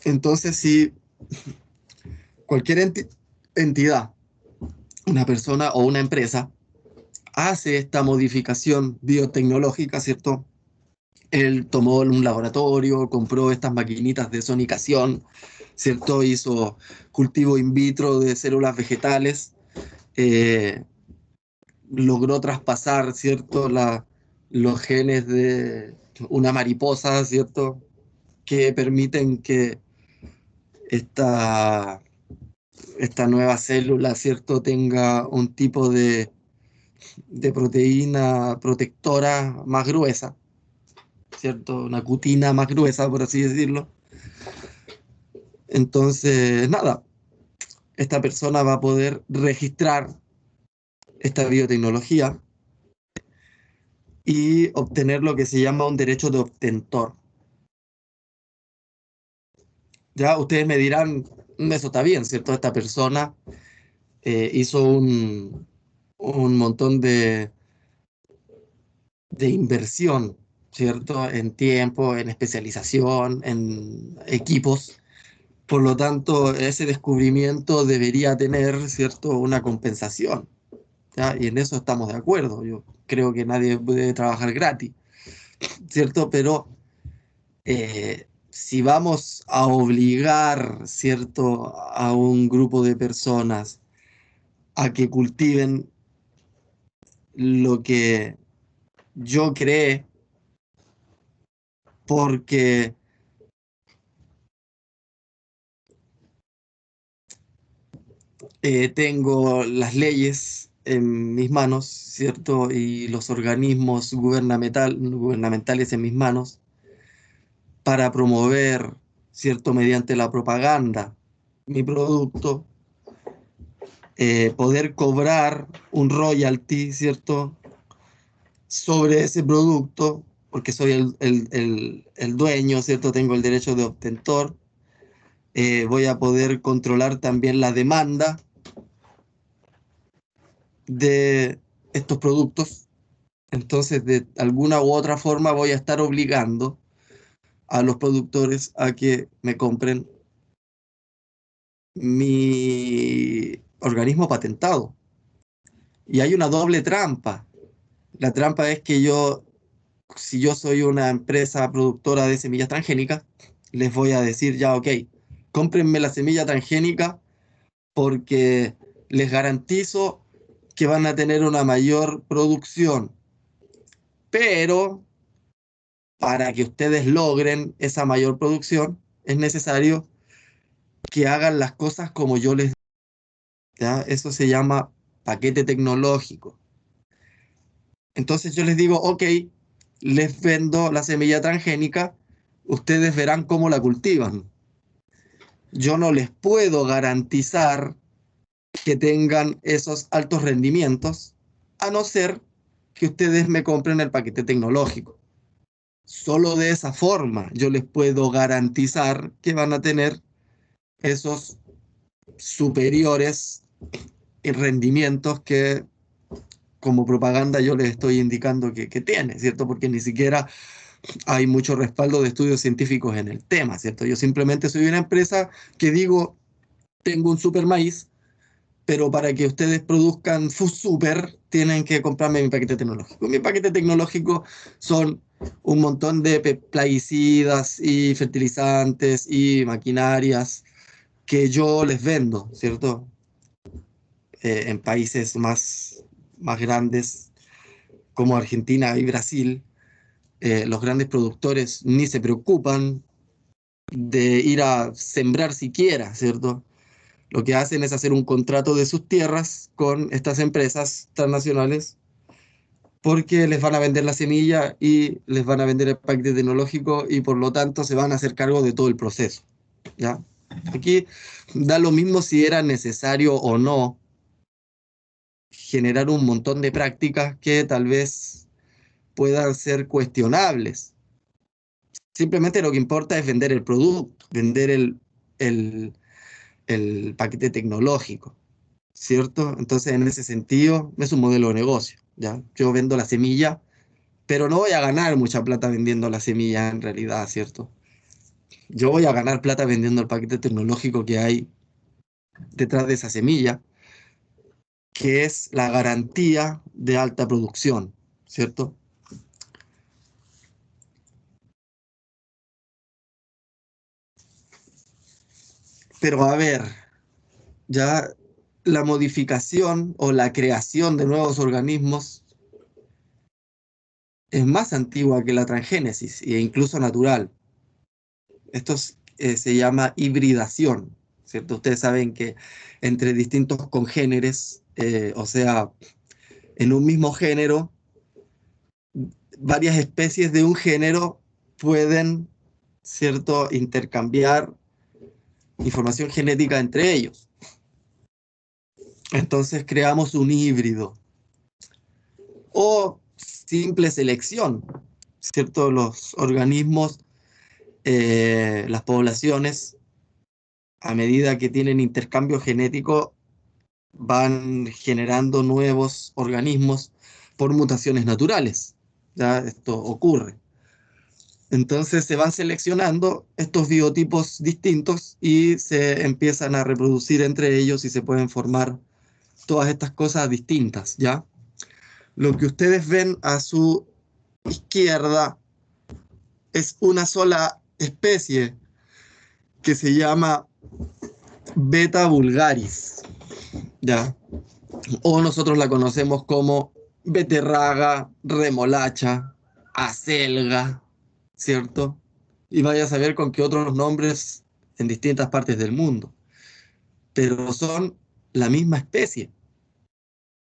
Entonces, si cualquier entidad, una persona o una empresa, hace esta modificación biotecnológica, ¿cierto? Él tomó un laboratorio, compró estas maquinitas de sonicación, ¿cierto? Hizo cultivo in vitro de células vegetales, eh, logró traspasar, ¿cierto? Los genes de una mariposa, ¿cierto? Que permiten que esta, esta nueva célula, ¿cierto? Tenga un tipo de proteína protectora más gruesa, ¿cierto? Una cutina más gruesa, por así decirlo. Entonces, nada, esta persona va a poder registrar esta biotecnología y obtener lo que se llama un derecho de obtentor. Ya ustedes me dirán, eso está bien, ¿cierto? Esta persona hizo un montón de inversión, ¿cierto? En tiempo, en especialización, en equipos. Por lo tanto, ese descubrimiento debería tener, ¿cierto?, una compensación, ¿ya? Y en eso estamos de acuerdo. Yo creo que nadie puede trabajar gratis, ¿cierto? Pero si vamos a obligar, ¿cierto?, a un grupo de personas a que cultiven lo que yo creé, porque tengo las leyes en mis manos, ¿cierto? Y los organismos gubernamentales en mis manos para promover, ¿cierto? Mediante la propaganda, mi producto, poder cobrar un royalty, ¿cierto? Sobre ese producto, porque soy el dueño, ¿cierto? Tengo el derecho de obtentor. Voy a poder controlar también la demanda de estos productos. Entonces, de alguna u otra forma voy a estar obligando a los productores a que me compren mi organismo patentado. Y hay una doble trampa. La trampa es que si yo soy una empresa productora de semillas transgénicas, les voy a decir ya, ok, cómprenme la semilla transgénica porque les garantizo que van a tener una mayor producción. Pero para que ustedes logren esa mayor producción, es necesario que hagan las cosas como yo les digo, ¿ya? Eso se llama paquete tecnológico. Entonces yo les digo, ok, les vendo la semilla transgénica, ustedes verán cómo la cultivan. Yo no les puedo garantizar que tengan esos altos rendimientos, a no ser que ustedes me compren el paquete tecnológico. Solo de esa forma yo les puedo garantizar que van a tener esos superiores rendimientos que como propaganda yo les estoy indicando que tiene, ¿cierto? Porque ni siquiera hay mucho respaldo de estudios científicos en el tema, ¿cierto? Yo simplemente soy una empresa que digo, tengo un super maíz, pero para que ustedes produzcan super, tienen que comprarme mi paquete tecnológico. Mi paquete tecnológico son un montón de plaguicidas y fertilizantes y maquinarias que yo les vendo, ¿cierto? En países más grandes como Argentina y Brasil, los grandes productores ni se preocupan de ir a sembrar siquiera, ¿cierto? Lo que hacen es hacer un contrato de sus tierras con estas empresas transnacionales porque les van a vender la semilla y les van a vender el paquete tecnológico y por lo tanto se van a hacer cargo de todo el proceso, ¿ya? Aquí da lo mismo si era necesario o no generar un montón de prácticas que tal vez puedan ser cuestionables. Simplemente lo que importa es vender el producto, vender el paquete tecnológico, ¿cierto? Entonces, en ese sentido, es un modelo de negocio, ¿ya? Yo vendo la semilla, pero no voy a ganar mucha plata vendiendo la semilla en realidad, ¿cierto? Yo voy a ganar plata vendiendo el paquete tecnológico que hay detrás de esa semilla, que es la garantía de alta producción, ¿cierto? Pero a ver, ya la modificación o la creación de nuevos organismos es más antigua que la transgénesis e incluso natural. Esto se llama hibridación, ¿cierto? Ustedes saben que entre distintos congéneres, o sea, en un mismo género, varias especies de un género pueden, ¿cierto?, intercambiar información genética entre ellos. Entonces creamos un híbrido. O simple selección, ¿cierto? Los organismos, las poblaciones, a medida que tienen intercambio genético, van generando nuevos organismos por mutaciones naturales. ¿Ya? Esto ocurre. Entonces se van seleccionando estos biotipos distintos y se empiezan a reproducir entre ellos y se pueden formar todas estas cosas distintas, ¿ya? Lo que ustedes ven a su izquierda es una sola especie que se llama Beta vulgaris, ¿ya? O nosotros la conocemos como beterraga, remolacha, acelga, ¿cierto? Y vaya a saber con qué otros nombres en distintas partes del mundo. Pero son la misma especie,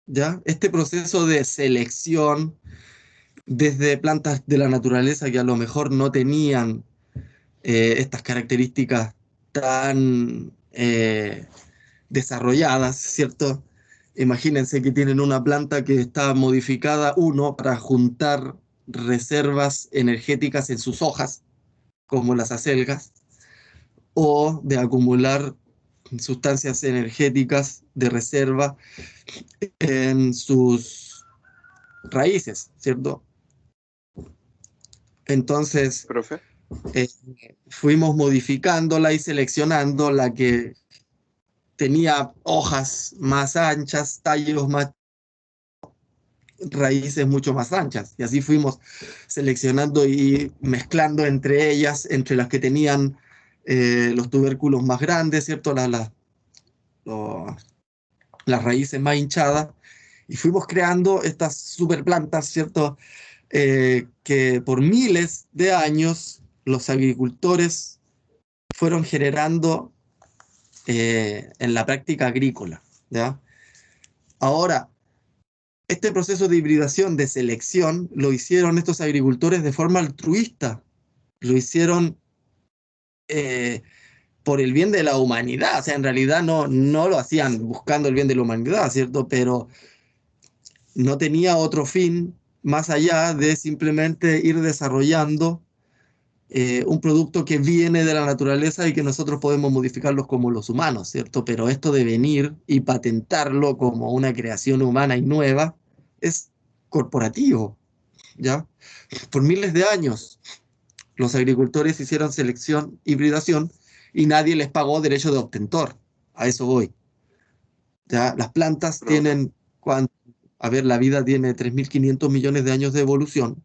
¿ya? Este proceso de selección desde plantas de la naturaleza que a lo mejor no tenían estas características tan desarrolladas, ¿cierto? Imagínense que tienen una planta que está modificada, uno, para juntar reservas energéticas en sus hojas, como las acelgas, o de acumular sustancias energéticas de reserva en sus raíces, ¿cierto? Entonces, Profe, eh, fuimos modificándola y seleccionando la que tenía hojas más anchas, tallos más, raíces mucho más anchas. Y así fuimos seleccionando y mezclando entre ellas, entre las que tenían los tubérculos más grandes, ¿cierto? Las raíces más hinchadas. Y fuimos creando estas superplantas, ¿cierto? Que por miles de años los agricultores fueron generando en la práctica agrícola, ¿ya? Ahora, este proceso de hibridación, de selección, lo hicieron estos agricultores de forma altruista, lo hicieron por el bien de la humanidad, o sea, en realidad no lo hacían buscando el bien de la humanidad, ¿cierto? Pero no tenía otro fin más allá de simplemente ir desarrollando un producto que viene de la naturaleza y que nosotros podemos modificarlos como los humanos, ¿cierto? Pero esto de venir y patentarlo como una creación humana y nueva es corporativo, ¿ya? Por miles de años los agricultores hicieron selección, hibridación y nadie les pagó derecho de obtentor. A eso voy. ¿Ya? Las plantas profe, tienen, a ver, la vida tiene 3.500 millones de años de evolución.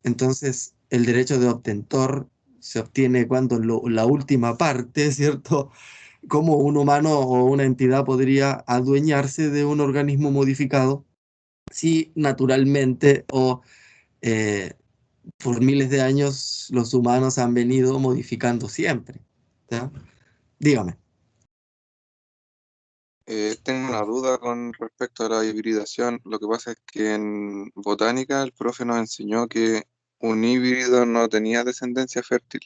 Entonces, el derecho de obtentor se obtiene cuando la última parte, ¿cierto? ¿Cómo un humano o una entidad podría adueñarse de un organismo modificado si naturalmente o eh, por miles de años los humanos han venido modificando siempre? ¿Ya? Dígame. Tengo una duda con respecto a la hibridación. Lo que pasa es que en botánica el profe nos enseñó que un híbrido no tenía descendencia fértil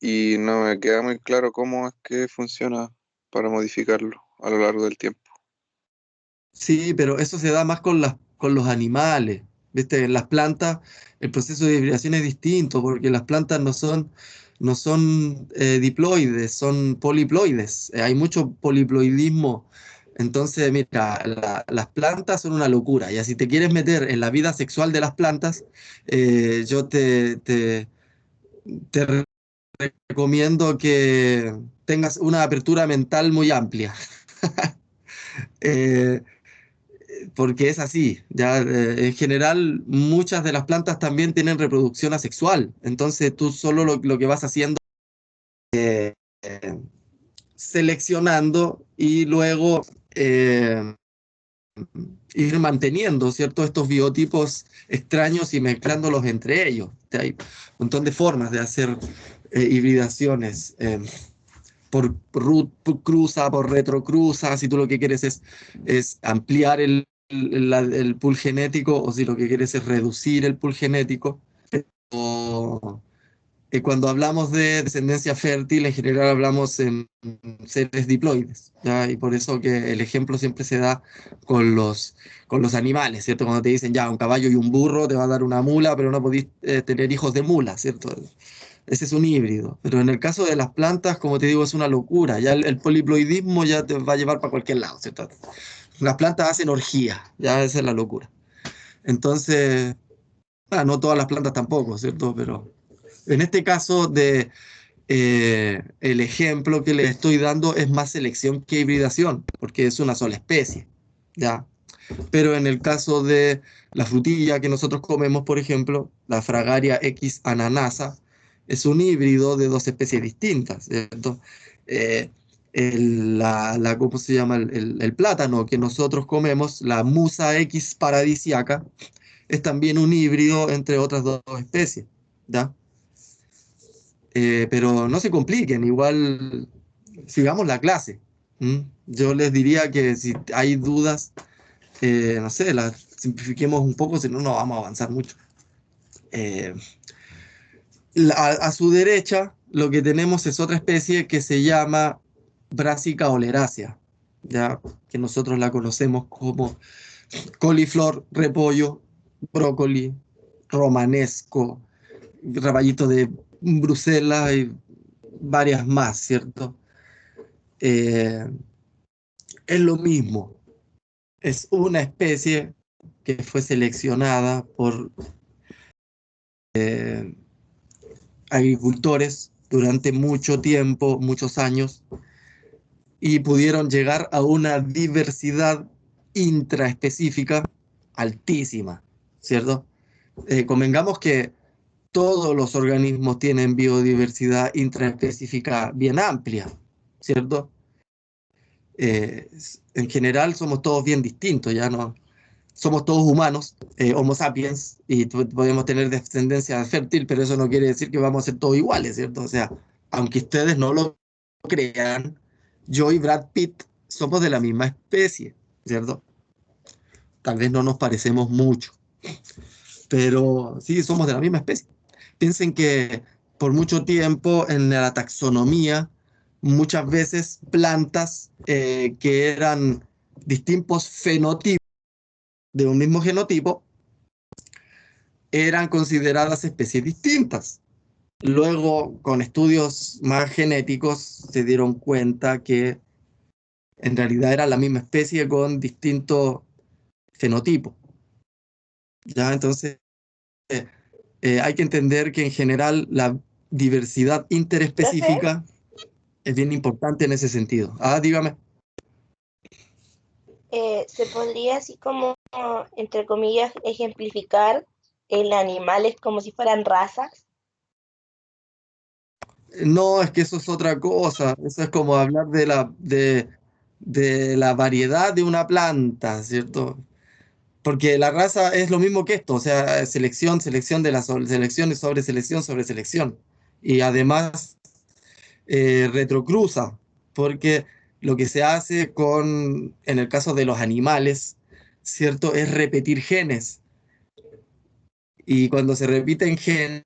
y no me queda muy claro cómo es que funciona para modificarlo a lo largo del tiempo. Sí, pero eso se da más con los animales. ¿Viste? En las plantas el proceso de hibridación es distinto porque las plantas no son diploides, son poliploides. Hay mucho poliploidismo. Entonces, mira, las plantas son una locura. Y si te quieres meter en la vida sexual de las plantas, yo te recomiendo que tengas una apertura mental muy amplia. Eh, Porque es así, ya en general muchas de las plantas también tienen reproducción asexual, entonces tú solo lo que vas haciendo es seleccionando y luego ir manteniendo, ¿cierto? Estos biotipos extraños y mezclándolos entre ellos. Hay un montón de formas de hacer hibridaciones. Por root cruza, por retrocruza, si tú lo que quieres es ampliar el pool genético o si lo que quieres es reducir el pool genético. O, cuando hablamos de descendencia fértil, en general hablamos en seres diploides, ¿ya? Y por eso que el ejemplo siempre se da con los animales, ¿cierto? Cuando te dicen, ya, un caballo y un burro te va a dar una mula, pero no podéis tener hijos de mula, ¿cierto? Ese es un híbrido. Pero en el caso de las plantas, como te digo, es una locura. Ya el poliploidismo ya te va a llevar para cualquier lado, ¿cierto? Las plantas hacen orgía, ya esa es la locura. Entonces, no todas las plantas tampoco, ¿cierto? Pero en este caso el ejemplo que le estoy dando es más selección que hibridación, porque es una sola especie, ¿ya? Pero en el caso de la frutilla que nosotros comemos, por ejemplo, la Fragaria X ananasa, es un híbrido de dos especies distintas, ¿cierto? Eh, ¿Cómo se llama? El plátano que nosotros comemos, la Musa X paradisiaca, es también un híbrido entre otras dos especies, ¿ya? Pero no se compliquen, igual sigamos la clase. ¿M? Yo les diría que si hay dudas, no sé, las simplifiquemos un poco, si no, no vamos a avanzar mucho. Eh, a su derecha, lo que tenemos es otra especie que se llama Brassica oleracea, ya que nosotros la conocemos como coliflor, repollo, brócoli, romanesco, raballito de Bruselas y varias más, ¿cierto? Eh, es lo mismo, es una especie que fue seleccionada por agricultores durante mucho tiempo, muchos años, y pudieron llegar a una diversidad intraespecífica altísima, ¿cierto? Convengamos que todos los organismos tienen biodiversidad intraespecífica bien amplia, ¿cierto? En general somos todos bien distintos, ya no somos todos humanos, Homo sapiens, y podemos tener descendencia fértil, pero eso no quiere decir que vamos a ser todos iguales, ¿cierto? O sea, aunque ustedes no lo crean, yo y Brad Pitt somos de la misma especie, ¿cierto? Tal vez no nos parecemos mucho, pero sí somos de la misma especie. Piensen que por mucho tiempo en la taxonomía, muchas veces plantas que eran distintos fenotipos de un mismo genotipo eran consideradas especies distintas. Luego, con estudios más genéticos, se dieron cuenta que en realidad era la misma especie con distinto fenotipo. ¿Ya? Entonces, hay que entender que en general la diversidad interespecífica es bien importante en ese sentido. Dígame. Se podría así como, entre comillas, ejemplificar en animales como si fueran razas. No, es que eso es otra cosa. Eso es como hablar de la variedad de una planta, ¿cierto? Porque la raza es lo mismo que esto, o sea, selección de las selecciones sobre selección. Y además retrocruza, porque lo que se hace en el caso de los animales, ¿cierto? Es repetir genes. Y cuando se repiten genes,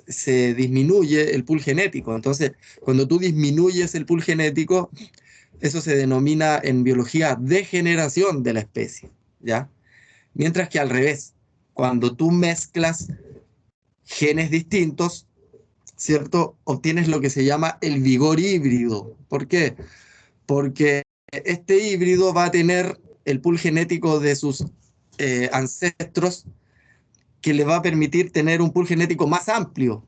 se disminuye el pool genético. Entonces, cuando tú disminuyes el pool genético, eso se denomina en biología degeneración de la especie, ¿ya? Mientras que al revés, cuando tú mezclas genes distintos, ¿cierto? Obtienes lo que se llama el vigor híbrido. ¿Por qué? Porque este híbrido va a tener el pool genético de sus ancestros, que le va a permitir tener un pool genético más amplio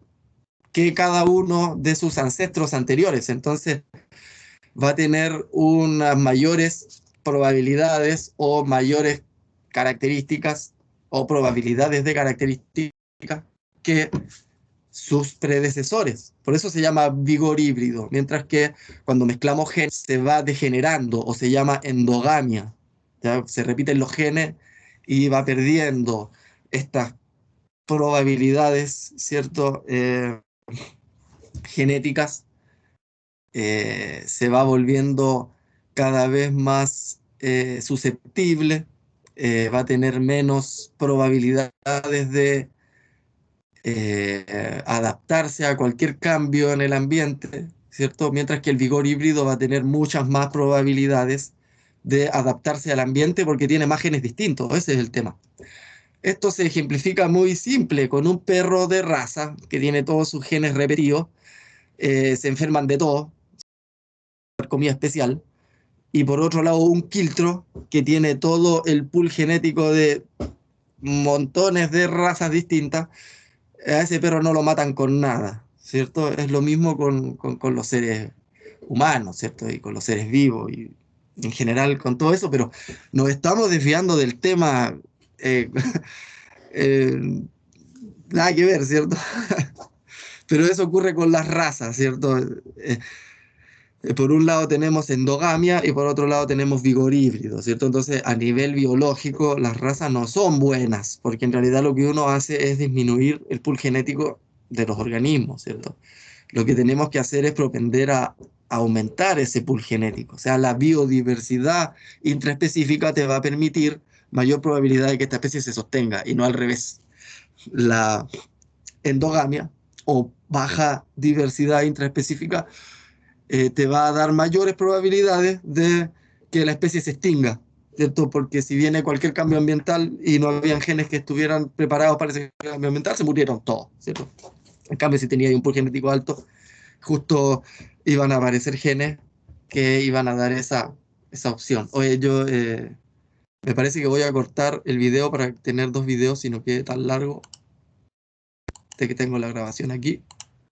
que cada uno de sus ancestros anteriores. Entonces va a tener unas mayores probabilidades o mayores características o probabilidades de características que sus predecesores. Por eso se llama vigor híbrido, mientras que cuando mezclamos genes se va degenerando o se llama endogamia. ¿Ya? Se repiten los genes y va perdiendo estas probabilidades, ¿cierto? Genéticas, se va volviendo cada vez más susceptible, va a tener menos probabilidades de adaptarse a cualquier cambio en el ambiente, ¿cierto? Mientras que el vigor híbrido va a tener muchas más probabilidades de adaptarse al ambiente porque tiene más genes distintos, ese es el tema. Esto se ejemplifica muy simple con un perro de raza que tiene todos sus genes repetidos, se enferman de todo, comida especial, y por otro lado un quiltro que tiene todo el pool genético de montones de razas distintas. A ese perro no lo matan con nada, ¿cierto? Es lo mismo con los seres humanos, ¿cierto? Y con los seres vivos, y en general con todo eso, pero nos estamos desviando del tema, eh, eh, nada que ver, ¿cierto? Pero eso ocurre con las razas, ¿cierto? Por un lado tenemos endogamia y por otro lado tenemos vigor híbrido, ¿cierto? Entonces, a nivel biológico, las razas no son buenas, porque en realidad lo que uno hace es disminuir el pool genético de los organismos, ¿cierto? Lo que tenemos que hacer es propender a aumentar ese pool genético. O sea, la biodiversidad intraespecífica te va a permitir mayor probabilidad de que esta especie se sostenga y no al revés. La endogamia o baja diversidad intraespecífica te va a dar mayores probabilidades de que la especie se extinga, ¿cierto? Porque si viene cualquier cambio ambiental y no habían genes que estuvieran preparados para ese cambio ambiental, se murieron todos, ¿cierto? En cambio, si tenía un pool genético alto, justo iban a aparecer genes que iban a dar esa opción. Oye, yo me parece que voy a cortar el video para tener dos videos y no quede tan largo de que tengo la grabación aquí.